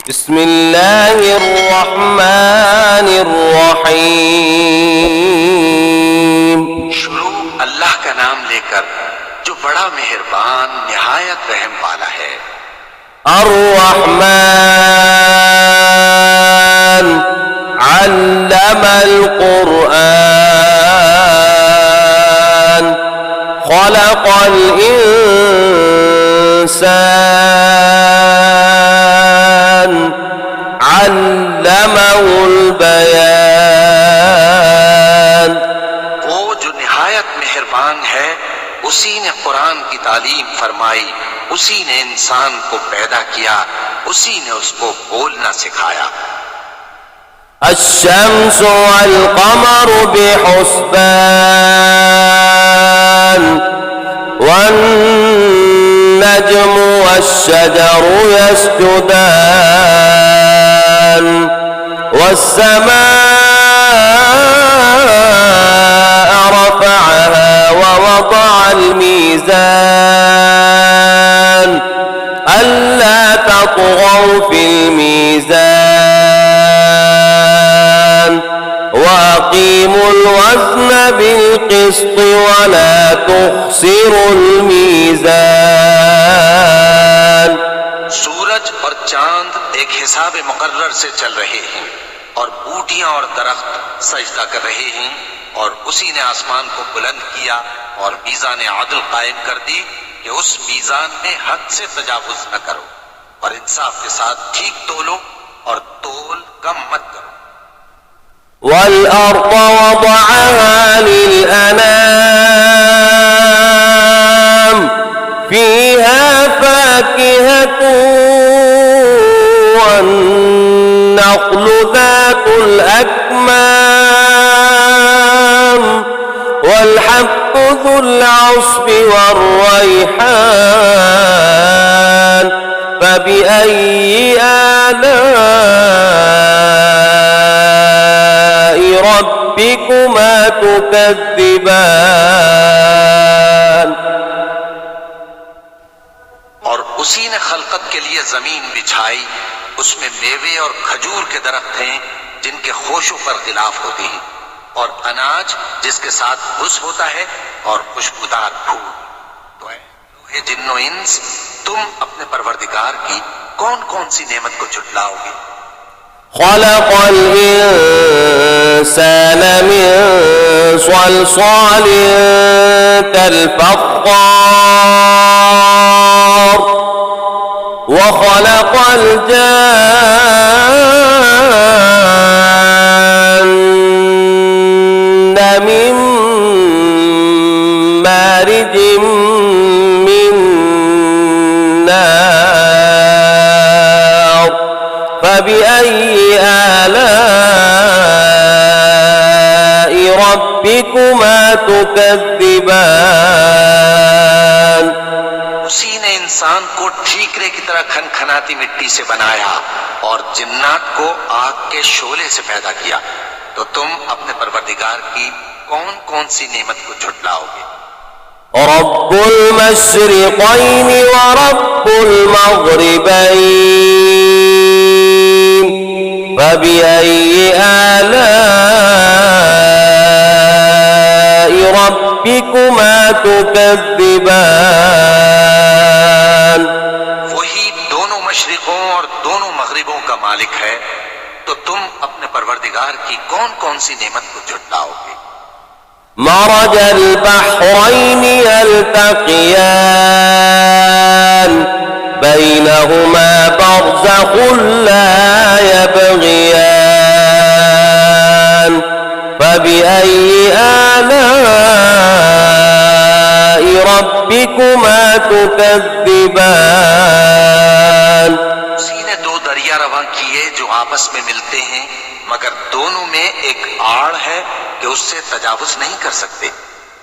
बिस्मिल्लाहिर्रहमानिर्रहीम। शुरू अल्लाह का नाम लेकर जो बड़ा मेहरबान निहायत रहम वाला है। अर्रहमान अल्लमल कुरआन खलक़ल इंसान अल्लमहुल बयान। वो जो निहायत मेहरबान है, उसी ने कुरान की तालीम फरमाई, उसी ने इंसान को पैदा किया, उसी ने उसको बोलना सिखाया। अश्शम्सु वल क़मरु बिहुस्बान वन्नज्मु वश्शजरु यस्जुदान वस्समाअ रफ़अहा ववضعल मीज़ान अल्ला तत्ग़ौ फ़िल मीज़ान वअक़ीमुल वज़्न बिल-क़िस्ति वला तुख़्सिरुल मीज़ान। सूरज और चांद एक हिसाब मुकर्रर से चल रहे हैं और बूटियां और दरख्त सजदा कर रहे हैं, और उसी ने आसमान को बुलंद किया और मीज़ान आदल कायम कर दी कि उस मीज़ान में हद से तजावुज न करो और इंसाफ के साथ ठीक तोलो और तोल कम मत करो। वल-अर्ज़ वज़अहा लिल-अनाम फ़ीहा फ़ाकिहतुन वन्नख़्लु ज़ातुल अक्माम वल-हब्बु ज़ुल अस्फ़ि वर्रैहान फ़बिअय्यि आलाइ रब्बिकुमा तुकज़्ज़िबान। और उसी ने खलकत के लिए जमीन बिछाई, उसमें मेवे और खजूर के दरख्त हैं जिनके खोशों पर खिलाफ होते हैं, और अनाज जिसके साथ भुस होता है और खुशबूदार फूल। तो ऐ जिन्नो इंस, तुम अपने परवरदिगार की कौन कौन सी नेमत को झुटलाओगे? खलक़ल इंसान मिन सलसालिन कल-फ़ख़्ख़ार व खलक़ल जान्न मिन मारिजिम मिन नार फ़बिअय्यि आलाइ रब्बिकुमा तुकज़्ज़िबान। उसी ने इंसान को ठीकरे की तरह खनखनाती मिट्टी से बनाया और जिन्नात को आग के शोले से पैदा किया। तो तुम अपने परवरदिगार की कौन कौन सी नेमत को झुटलाओगे? रब्बुल मशरिक़ैनि व रब्बुल मग़रिबैन फ़बिअय्यि आलाइ रब्बिकुमा तुकज़्ज़िबान। वही दोनों मशरिकों और दोनों मगरिबों का मालिक है, तो तुम अपने परवरदिगार की कौन कौन सी नेमत को झुटलाओगे? मरजल बहरैनि यल्तक़ियान बैनहुमा बरज़ख़ुन ला यबग़ियान फ़बिअय्यि आलाइ रब्बिकुमा तुकज़्ज़िबान। उसी ने दो दरिया रवां किए जो आपस में मिलते हैं, मगर दोनों में एक आड़ है कि उससे तजावुज नहीं कर सकते।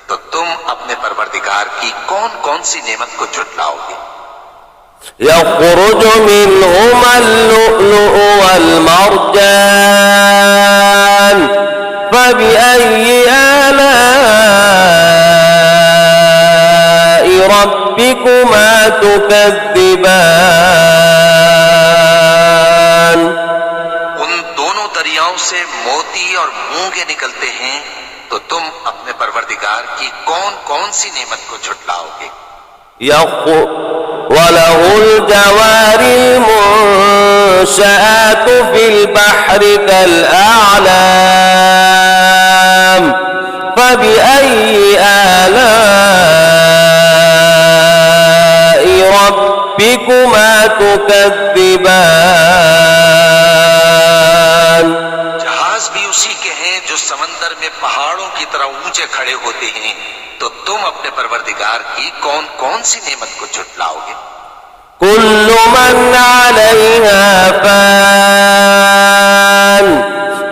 तो तुम अपने परवरदिगार की कौन कौन सी नेमत को झुटलाओगे? यख़रुजु मिनहुमल लुअ्लुअु वल मरजान फ़बिअय्यि आलाइ रब्बिकुमा तुकज़्ज़िबान। मोती और मूंगे निकलते हैं, तो तुम अपने परवरदिगार की कौन कौन सी नेमत को झुटलाओगे। वलहुल जवारिल मुंशआतु फिल बहरि कल आलाम फबिअय्यि आलाइ रब्बिकुमा तुकद्दिबान। जहाज भी उसी के हैं जो समंदर में पहाड़ों की तरह ऊंचे खड़े होते हैं, तो तुम अपने परवरदिगार की कौन कौन सी नेमत को झुटलाओगे। कुल्लु मन अलैहा फान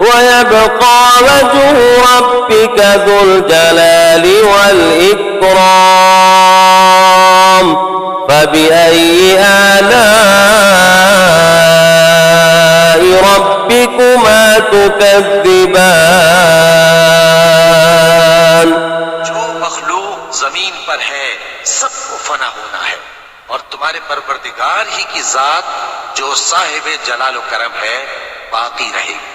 व यबका वजहु रब्बिका ज़ुल जलालि वल इकराम फबिअय्यि आलाइ रब्बिकुमा तुकद्दिबान। जो मखलूक जमीन पर है सबको फना होना है, और तुम्हारे परवरदिगार ही की जात जो साहिबे जलाल व करम है बाकी रहेगी।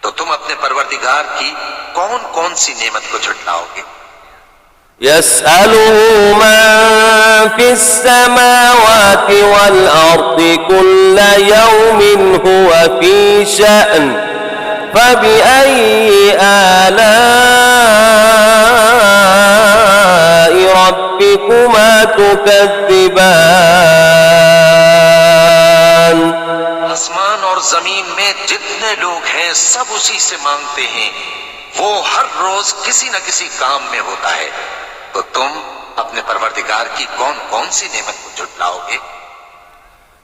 तो तुम अपने परवरदिगार की कौन कौन सी नेमत को झुटलाओगे। यसअलुहु मन फिस समावाति वल अर्दि कुल्ल यौमिन हुवा फी शअन फबिअय्यि आलाइ रब्बिकुमा तुकद्दिबान। आसमान और जमीन में जितने लोग हैं सब उसी से मांगते हैं, वो हर रोज किसी न किसी काम में होता है। तो तुम अपने परवरदिगार की कौन कौन सी नेमत को झुटलाओगे।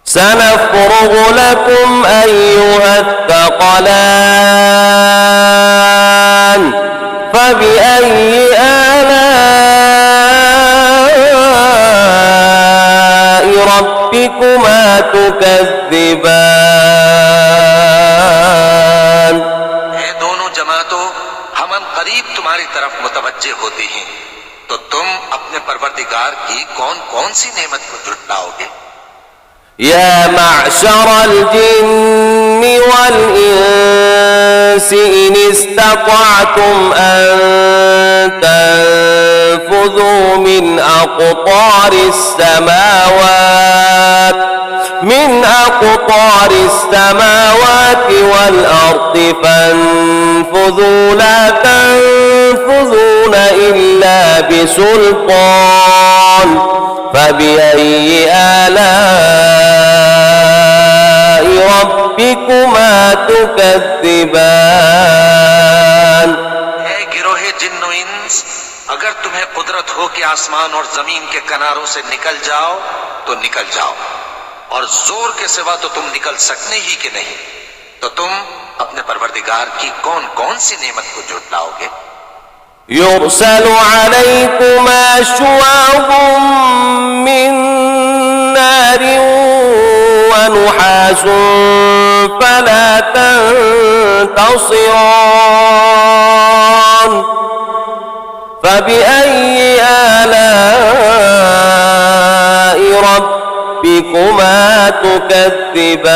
सनफ़्रुगु लकुम अय्युहत्थक़लान फबिअय्यि आलाइ रब्बिकुमा तुकद्दिबान। ये दोनों जमातों हम करीब तुम्हारी तरफ मुतवज्जे होते हैं, तो तुम अपने परवरदिगार की कौन कौन सी नेमत को झुटलाओगे। या मअशरल जिन्नि वल इंसि इन इस्ततअतुम अन तनफुज़ू मिन अक़तारिस समावाति वल अर्दि फन्फुज़ू ला तनफुज़ून इल्ला बिसुल्तान फबिअय्यि आलाइ रब्बिकुमा तुकद्दिबान। हे गिरोहे जिन्नो इंस, अगर तुम्हें कुदरत हो कि आसमान और जमीन के किनारों से निकल जाओ तो निकल जाओ, और जोर के सिवा तो तुम निकल सकने ही कि नहीं। तो तुम अपने परवरदिगार की कौन कौन सी नेमत को झुटलाओगे। युरसलु अलैकुमा शुआबुम मिन नारिन व नुहासुन फला तंतसिरान फबिअय्यि आलाइ रब्बिकुमा तुकद्दिबान।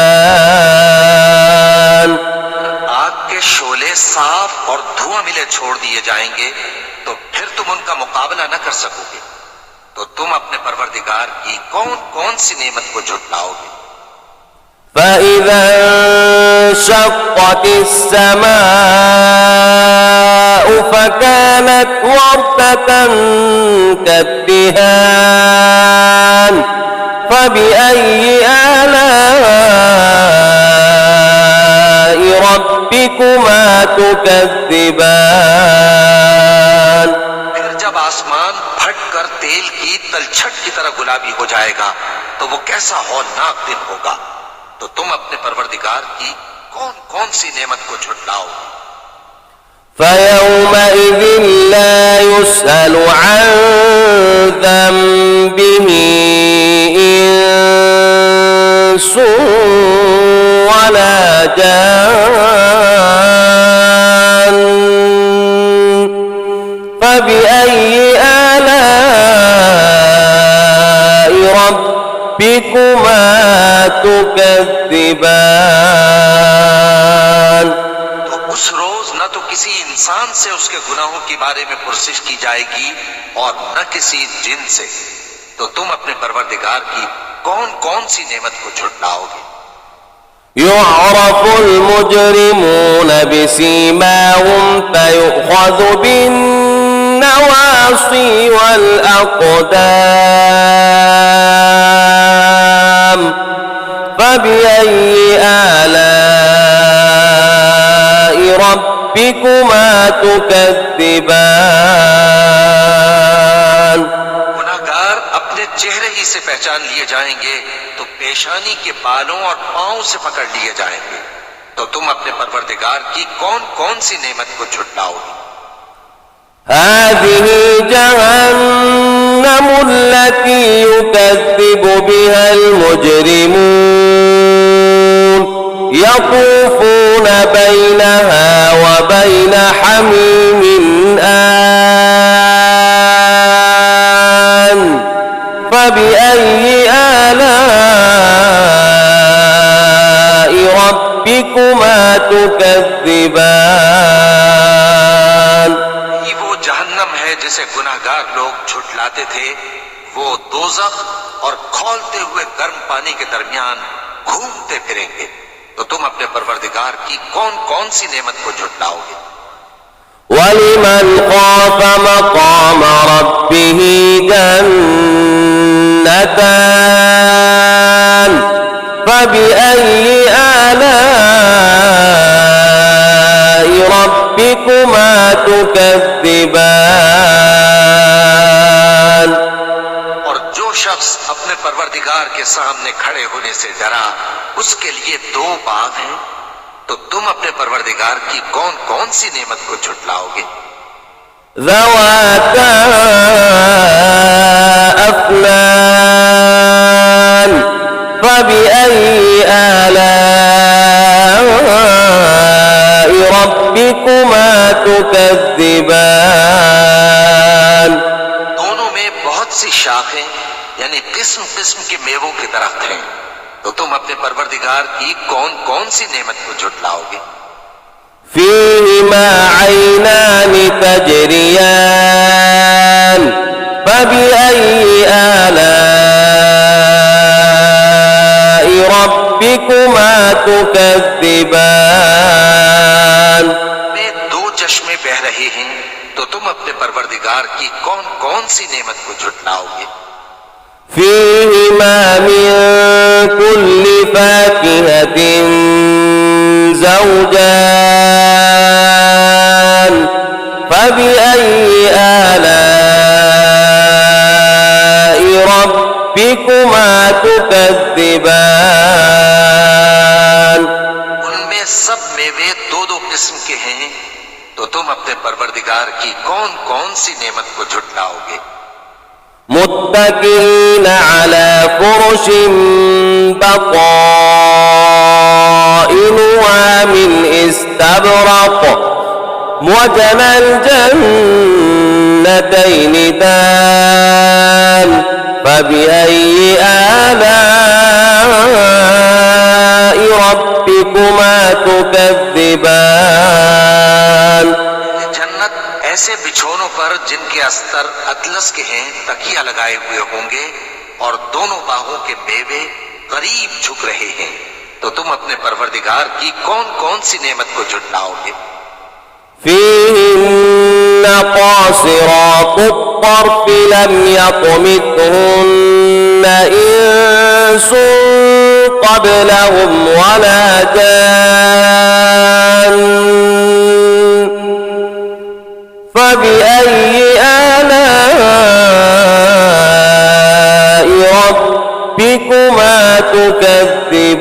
आग के शोले साफ और धुआं मिले छोड़ दिए जाएंगे, तो फिर तुम उनका मुकाबला न कर सकोगे। तो तुम अपने परवरदिगार की कौन कौन सी नेमत को झुटलाओगे। فإذا انشقت السماء فكانت وردة كالدهان فبأي آلاء ربكما تكذبان। फिर जब आसमान फट कर तेल की तलछट की तरह गुलाबी हो जाएगा, तो वो कैसा हौलनाक दिन होगा। तो तुम अपने परवरदिगार की कौन कौन सी नेमत को झुटलाओगे। فيومئذ لا يسأل عن ذنبه إنس ولا جان فبأي آلاء ربكما تكذبان। न तो किसी इंसान से उसके गुनाहों के बारे में पुरसिश की जाएगी और न किसी जिन से। तो तुम अपने परवरदिगार की कौन कौन सी नेमत को झुटलाओगे? يعرف المجرمون بسيماهم فيؤخذ بالنواصي والأقدام فبأي آلاء ربكما تكذبان। गुनाहगार अपने चेहरे ही से पहचान लिए जाएंगे तो पेशानी के बालों और पांव से पकड़ लिए जाएंगे। तो तुम अपने परवरदिगार की कौन कौन सी नेमत को झुटलाओगे? هذه جهنم التي يكذب بها المجرمون يطوفون بينها وبين حميم آن فبأي آلاء ربكما تكذبان। ये वो जहन्नम है जिसे गुनाहगार लोग झुटलाते थे। वो दोज़ख और खौलते हुए गर्म पानी के दरमियान घूमते फिरेंगे। तो तुम अपने परवरदिगार की कौन कौन सी नेमत को झुटलाओगे? ولمن خاف مقام ربه جنتان فبأي آلاء ربكما تكذبان। और जो शख्स अपने परवरदिगार के सामने खड़े होने से डरा उसके लिए दो बाग हैं। तो तुम अपने परवरदिगार की कौन कौन सी नेमत को झुटलाओगे? ذواتا أفنان فبأي آلاء ربكما تكذبان। दोनों में बहुत सी शाखें यानी किस्म किस्म के मेवों के दरख्त हैं। तो तुम अपने परवरदिगार की कौन कौन सी नेमत को झुटलाओगे? فيهما عينان تجريان فبأي آلاء ربكما تكذبان। में दो चश्मे बह रहे हैं। तो तुम अपने परवरदिगार की कौन कौन सी नेमत को झुटलाओगे? فيهما من كل فاكهة زوجان فبأي آلاء ربكما تكذبان। उनमें सब मेवे दो दो किस्म के हैं। तो तुम अपने परवरदिगार की कौन कौन सी नेमत को झुटलाओगे? متكئين على فرش بطائنها من استبرق وجنى الجنتين دان فبأي آلاء ربكما تكذبان। जन्नत ऐसे बिछोनों पर जिनके अस्तर अतलस के हैं तकिया लगाए हुए होंगे और दोनों बाहों के मेवे करीब झुक रहे हैं। तो तुम अपने परवरदिगार की कौन कौन सी नेमत को झुटलाओगे? فيهن قاصرات الطرف لم يطمثهن إنس قبلهم ولا جان فبأي آلاء ربكما تكذبان।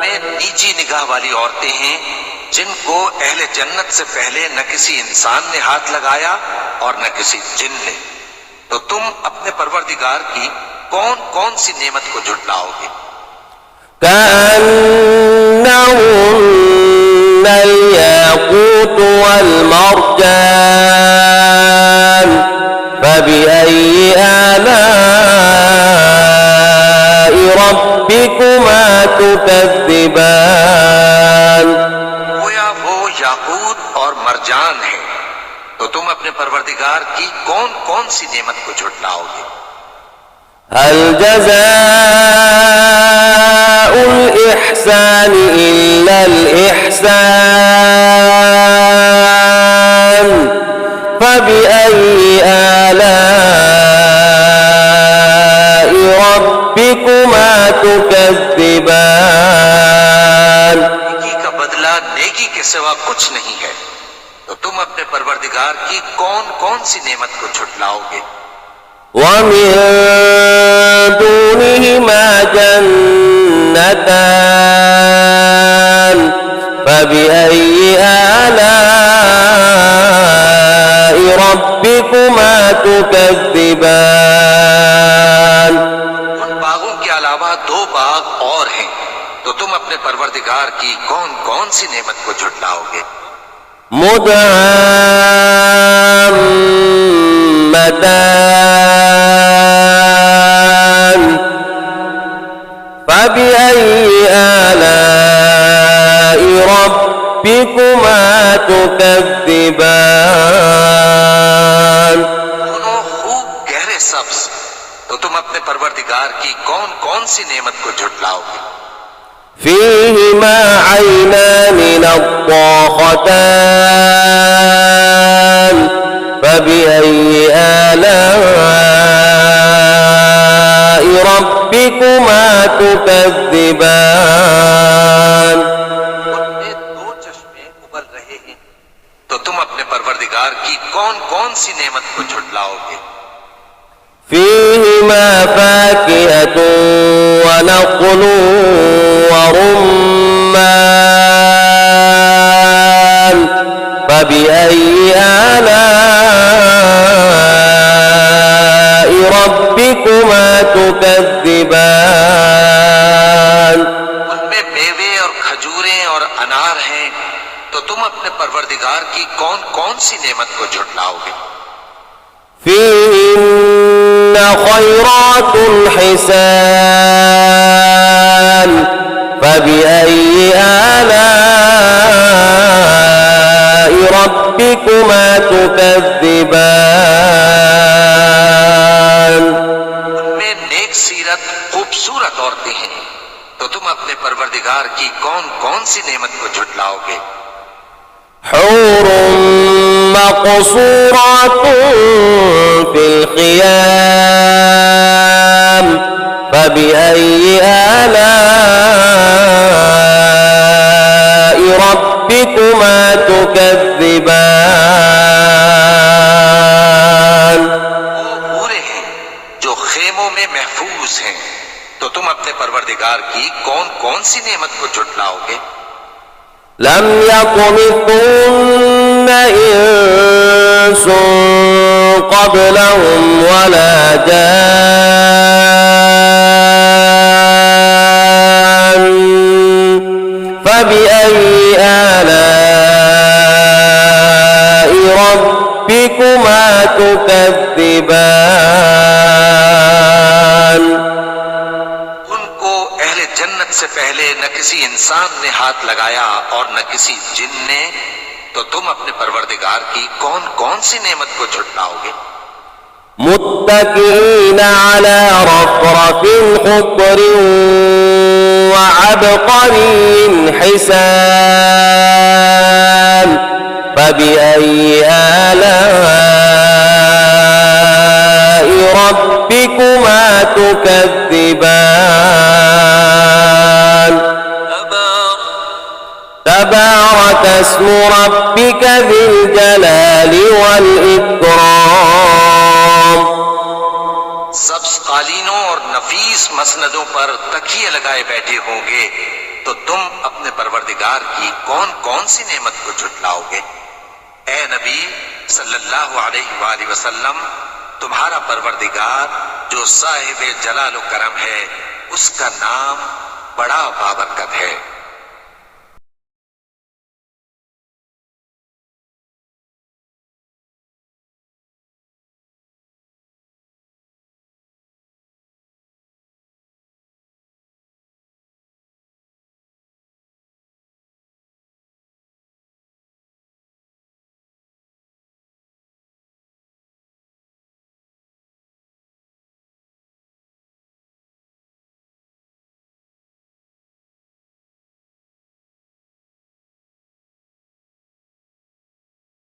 में नीची निगाह वाली औरतें हैं जिनको अहले जन्नत से पहले न किसी इंसान ने हाथ लगाया और न किसी जिन ने। तो तुम अपने परवरदिगार की कौन कौन सी नेमत को झुटलाओगे? كأنهن الياقوت والمرجان فبأي آلاء ربكما تكذبان। जान है, तो तुम अपने परवरदिगार की कौन कौन सी नेमत को झुटलाओगे? هل جزاء الإحسان إلا الإحسان فبأي آلاء ربكما تكذبان नेकी का बदला नेकी के सिवा कुछ नहीं है, तो तुम अपने परवरदिगार की कौन कौन सी नेमत को झुटलाओगे? ومن دونهما جنتان فبأي آلاء ربكما تكذبان उन बागों के अलावा दो बाग और हैं, तो तुम अपने परवरदिगार की कौन कौन सी नेमत को झुटलाओगे? مدهامتان فبأي آلاء ربكما تكذبان दोनों खूब गहरे सब्ज, तो तुम अपने परवरदिगार की कौन कौन सी नेमत को झुटलाओगे? فيهما عينان نضاختان فبأي آلاء ربكما تكذبان उनमें दो चश्मे उबल रहे हैं, तो तुम अपने परवरदिगार की कौन कौन सी नेमत को झुटलाओगे? فيهما فاكهة ونخل ورمان فبأي آلاء ربكما تكذبان उनमें मेवे और खजूरें और अनार हैं, तो तुम अपने परवरदिगार की कौन कौन सी नेमत को झुटलाओगे? فيهن خيرات حسان فبأي آلاء ربكما تكذبان उनमें नेक सीरत खूबसूरत औरतें हैं, तो तुम अपने परवरदिगार की कौन कौन सी नेमत को झुटलाओगे? حور مقصورات في الخيام فبأي آلاء ربكما تكذبان वो पूरे हैं जो खेमों में महफूज हैं, तो तुम अपने परवरदिगार की कौन कौन सी नेमत को झुटलाओगे? لم يطمثهن إنس قبلهم ولا جان فبأي آلاء ربكما تكذبان उनको अहले जन्नत से पहले न किसी इंसान ने हाथ लगाया और न किसी जिन ने, तो तुम अपने परवरदिगार की कौन कौन सी नेमत को झुटलाओगे? متكئين على رفرف خضر وعبقري حسان فبأي آلاء ربكما تكذبان تبارك اسم ربك ذي الجلال والإكرام सब्ज कालीनों और नफीस मसनदों पर तकिए लगाए बैठे होंगे, तो तुम अपने परवरदिगार की कौन कौन सी नेमत को झुटलाओगे? ए नबी सल्लल्लाहु अलैहि वसल्लम, तुम्हारा परवरदिगार जो साहिब जलाल करम है, उसका नाम बड़ा बाबरकत है।